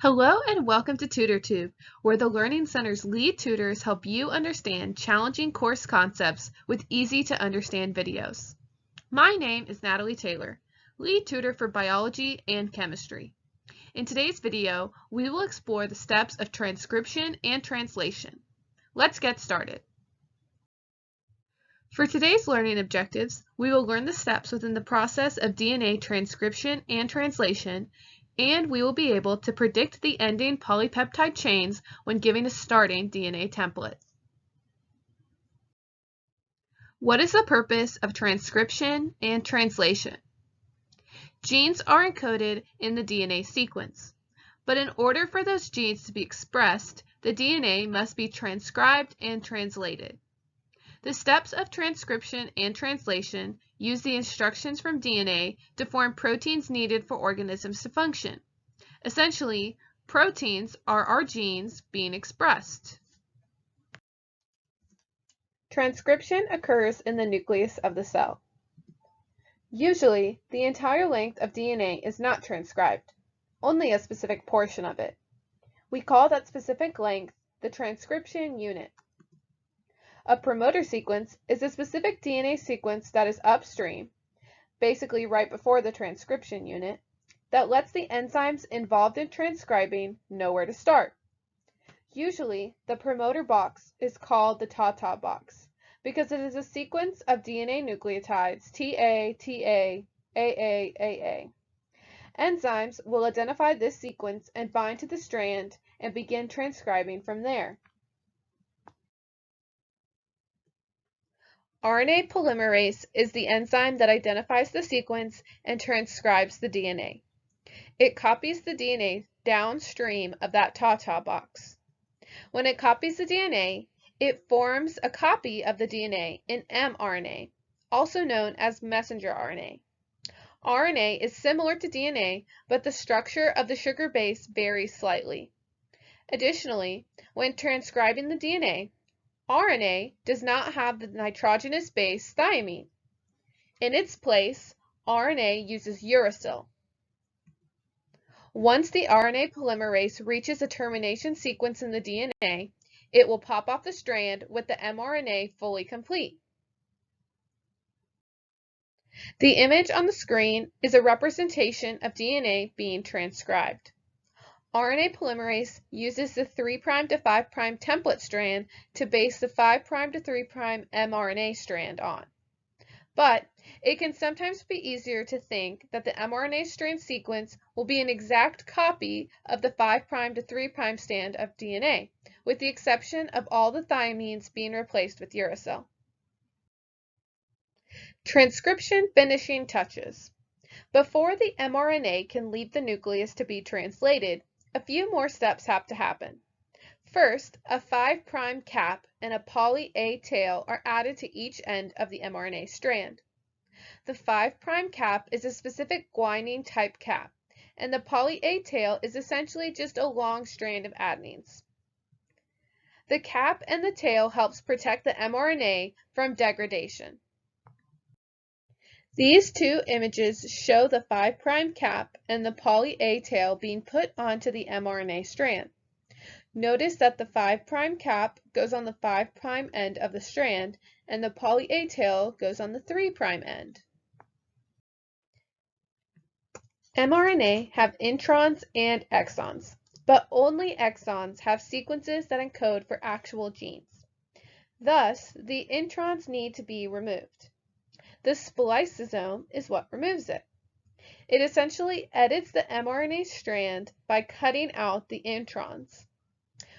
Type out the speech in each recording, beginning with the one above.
Hello and welcome to TutorTube, where the Learning Center's lead tutors help you understand challenging course concepts with easy-to-understand videos. My name is Natalie Taylor, lead tutor for biology and chemistry. In today's video, we will explore the steps of transcription and translation. Let's get started. For today's learning objectives, we will learn the steps within the process of DNA transcription and translation, and we will be able to predict the ending polypeptide chains when giving a starting DNA template. What is the purpose of transcription and translation? Genes are encoded in the DNA sequence, but in order for those genes to be expressed, the DNA must be transcribed and translated. The steps of transcription and translation use the instructions from DNA to form proteins needed for organisms to function. Essentially, proteins are our genes being expressed. Transcription occurs in the nucleus of the cell. Usually, the entire length of DNA is not transcribed, only a specific portion of it. We call that specific length the transcription unit. A promoter sequence is a specific DNA sequence that is upstream, basically right before the transcription unit, that lets the enzymes involved in transcribing know where to start. Usually, the promoter box is called the TATA box because it is a sequence of DNA nucleotides TA, TA, AA, AA. Enzymes will identify this sequence and bind to the strand and begin transcribing from there. RNA polymerase is the enzyme that identifies the sequence and transcribes the DNA. It copies the DNA downstream of that TATA box. When it copies the DNA, it forms a copy of the DNA in mRNA, also known as messenger RNA. RNA is similar to DNA, but the structure of the sugar base varies slightly. Additionally, when transcribing the DNA, RNA does not have the nitrogenous base thymine. In its place, RNA uses uracil. Once the RNA polymerase reaches a termination sequence in the DNA, it will pop off the strand with the mRNA fully complete. The image on the screen is a representation of DNA being transcribed. RNA polymerase uses the 3' to 5' template strand to base the 5' to 3' mRNA strand on. But it can sometimes be easier to think that the mRNA strand sequence will be an exact copy of the 5' to 3' strand of DNA, with the exception of all the thymines being replaced with uracil. Transcription finishing touches. Before the mRNA can leave the nucleus to be translated, a few more steps have to happen. First, a 5' cap and a poly A tail are added to each end of the mRNA strand. The 5' cap is a specific guanine type cap, and the poly A tail is essentially just a long strand of adenines. The cap and the tail helps protect the mRNA from degradation. These two images show the 5' cap and the poly A tail being put onto the mRNA strand. Notice that the 5' cap goes on the 5' end of the strand and the poly A tail goes on the 3' end. mRNA have introns and exons, but only exons have sequences that encode for actual genes. Thus, the introns need to be removed. The spliceosome is what removes it. It essentially edits the mRNA strand by cutting out the introns.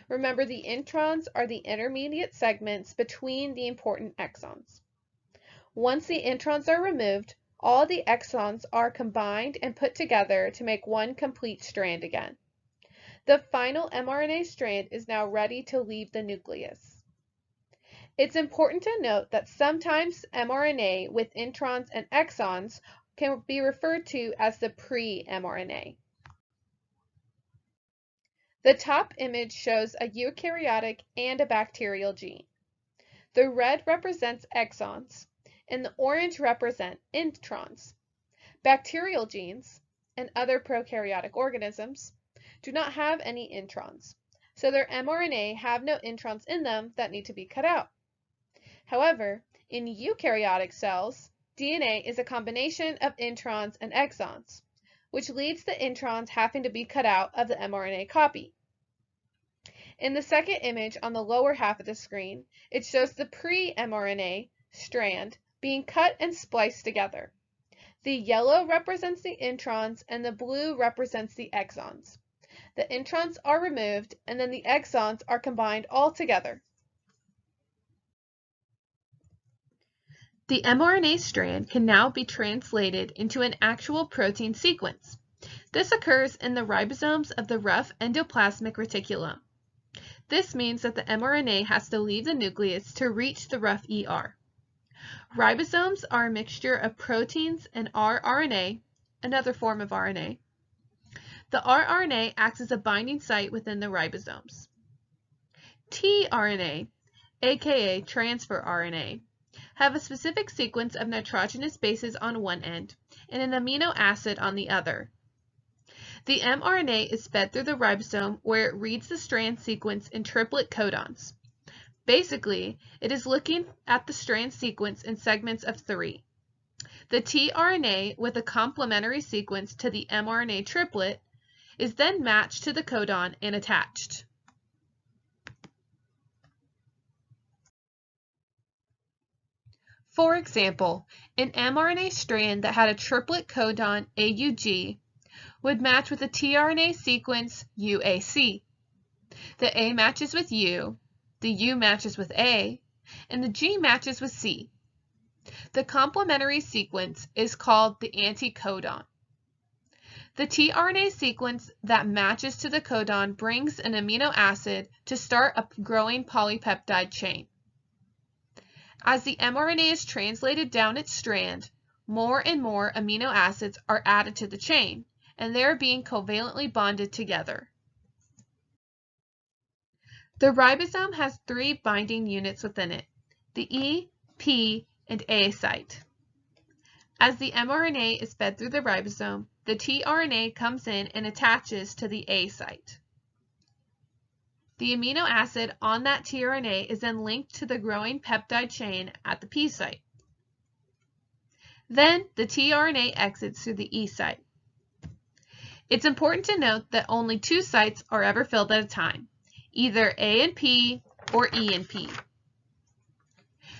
Remember, the introns are the intermediate segments between the important exons. Once the introns are removed, all the exons are combined and put together to make one complete strand again. The final mRNA strand is now ready to leave the nucleus. It's important to note that sometimes mRNA with introns and exons can be referred to as the pre-mRNA. The top image shows a eukaryotic and a bacterial gene. The red represents exons, and the orange represent introns. Bacterial genes, and other prokaryotic organisms, do not have any introns, so their mRNA have no introns in them that need to be cut out. However, in eukaryotic cells, DNA is a combination of introns and exons, which leads to introns having to be cut out of the mRNA copy. In the second image on the lower half of the screen, it shows the pre-mRNA strand being cut and spliced together. The yellow represents the introns and the blue represents the exons. The introns are removed and then the exons are combined all together. The mRNA strand can now be translated into an actual protein sequence. This occurs in the ribosomes of the rough endoplasmic reticulum. This means that the mRNA has to leave the nucleus to reach the rough ER. Ribosomes are a mixture of proteins and rRNA, another form of RNA. The rRNA acts as a binding site within the ribosomes. tRNA, aka transfer RNA, have a specific sequence of nitrogenous bases on one end and an amino acid on the other. The mRNA is fed through the ribosome where it reads the strand sequence in triplet codons. Basically, it is looking at the strand sequence in segments of 3. The tRNA with a complementary sequence to the mRNA triplet is then matched to the codon and attached. For example, an mRNA strand that had a triplet codon AUG would match with a tRNA sequence UAC. The A matches with U, the U matches with A, and the G matches with C. The complementary sequence is called the anticodon. The tRNA sequence that matches to the codon brings an amino acid to start a growing polypeptide chain. As the mRNA is translated down its strand, more and more amino acids are added to the chain, and they are being covalently bonded together. The ribosome has 3 binding units within it, the E, P, and A site. As the mRNA is fed through the ribosome, the tRNA comes in and attaches to the A site. The amino acid on that tRNA is then linked to the growing peptide chain at the P site. Then the tRNA exits through the E site. It's important to note that only 2 sites are ever filled at a time, either A and P or E and P.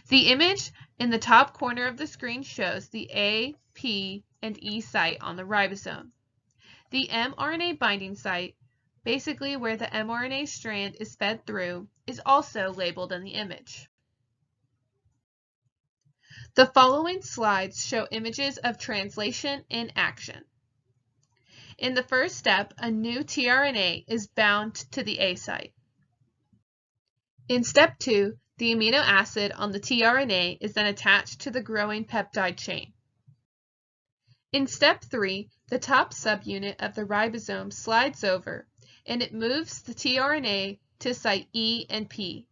The image in the top corner of the screen shows the A, P, and E site on the ribosome. The mRNA binding site, basically where the mRNA strand is fed through, is also labeled in the image. The following slides show images of translation in action. In the first step, a new tRNA is bound to the A site. In step 2, the amino acid on the tRNA is then attached to the growing peptide chain. In step 3, the top subunit of the ribosome slides over and it moves the tRNA to site E and P.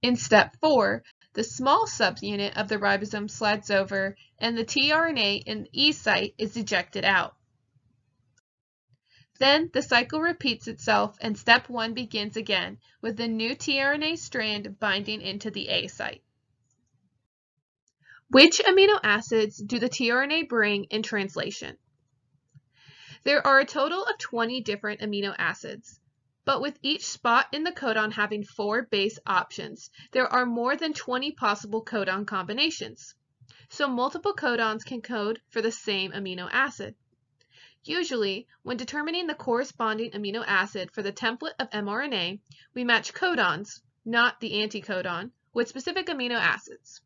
In step 4, the small subunit of the ribosome slides over and the tRNA in the E site is ejected out. Then the cycle repeats itself and step 1 begins again with the new tRNA strand binding into the A site. Which amino acids do the tRNA bring in translation? There are a total of 20 different amino acids, but with each spot in the codon having 4 base options, there are more than 20 possible codon combinations. So multiple codons can code for the same amino acid. Usually, when determining the corresponding amino acid for the template of mRNA, we match codons, not the anticodon, with specific amino acids.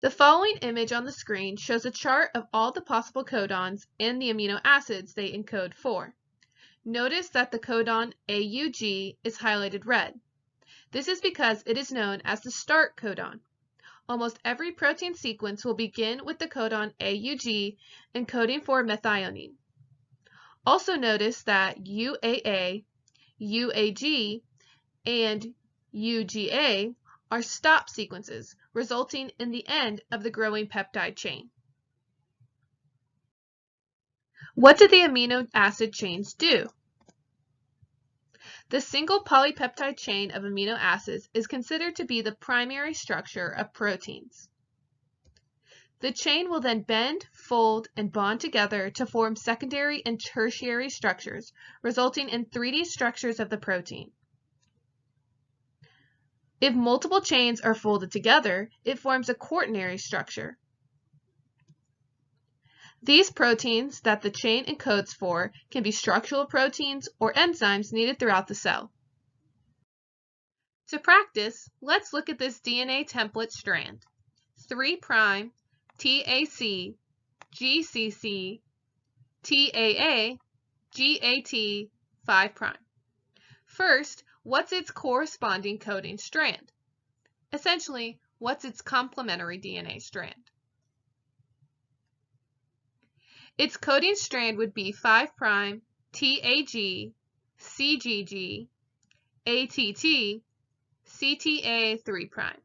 The following image on the screen shows a chart of all the possible codons and the amino acids they encode for. Notice that the codon AUG is highlighted red. This is because it is known as the start codon. Almost every protein sequence will begin with the codon AUG encoding for methionine. Also notice that UAA, UAG, and UGA are stop sequences, resulting in the end of the growing peptide chain. What do the amino acid chains do? The single polypeptide chain of amino acids is considered to be the primary structure of proteins. The chain will then bend, fold, and bond together to form secondary and tertiary structures, resulting in 3D structures of the protein. If multiple chains are folded together, it forms a quaternary structure. These proteins that the chain encodes for can be structural proteins or enzymes needed throughout the cell. To practice, let's look at this DNA template strand. 3' TAC, GCC, TAA, GAT, 5'. First, what's its corresponding coding strand? Essentially, what's its complementary DNA strand? Its coding strand would be 5' TAG, CGG, ATT, CTA 3'.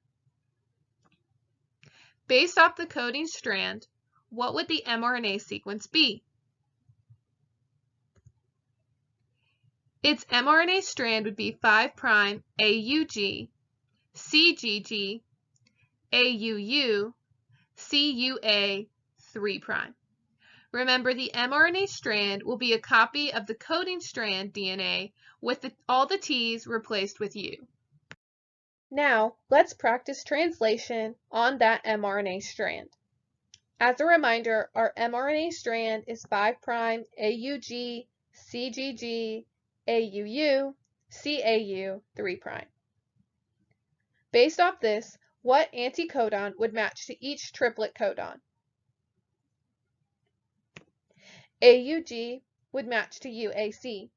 Based off the coding strand, what would the mRNA sequence be? Its mRNA strand would be 5' AUG, CGG, AUU, CUA 3'. Remember, the mRNA strand will be a copy of the coding strand DNA with all the T's replaced with U. Now, let's practice translation on that mRNA strand. As a reminder, our mRNA strand is 5' AUG, CGG, AUU, CAU 3'. Based off this, what anticodon would match to each triplet codon? AUG would match to UAC.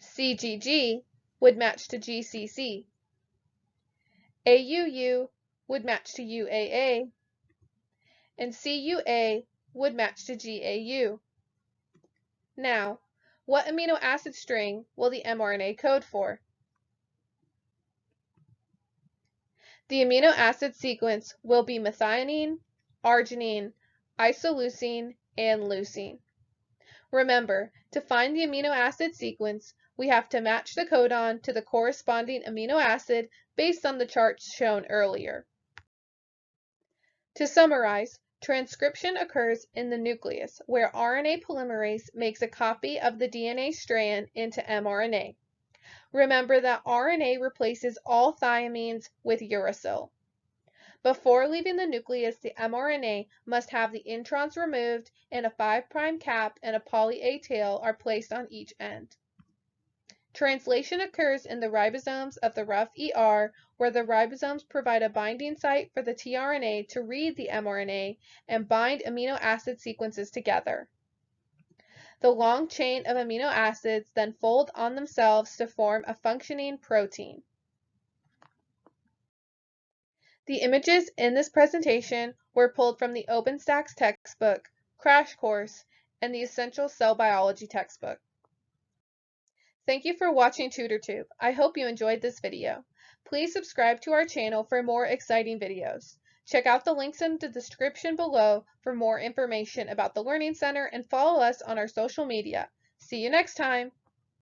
CGG would match to GCC. AUU would match to UAA, and CUA would match to GAU. Now, what amino acid string will the mRNA code for? The amino acid sequence will be methionine, arginine, isoleucine, and leucine. Remember, to find the amino acid sequence, we have to match the codon to the corresponding amino acid based on the charts shown earlier. To summarize, transcription occurs in the nucleus, where RNA polymerase makes a copy of the DNA strand into mRNA. Remember that RNA replaces all thiamines with uracil. Before leaving the nucleus, the mRNA must have the introns removed and a 5' cap and a poly A tail are placed on each end. Translation occurs in the ribosomes of the rough ER, where the ribosomes provide a binding site for the tRNA to read the mRNA and bind amino acid sequences together. The long chain of amino acids then fold on themselves to form a functioning protein. The images in this presentation were pulled from the OpenStax textbook, Crash Course, and the Essential Cell Biology textbook. Thank you for watching TutorTube. I hope you enjoyed this video. Please subscribe to our channel for more exciting videos. Check out the links in the description below for more information about the Learning Center and follow us on our social media. See you next time!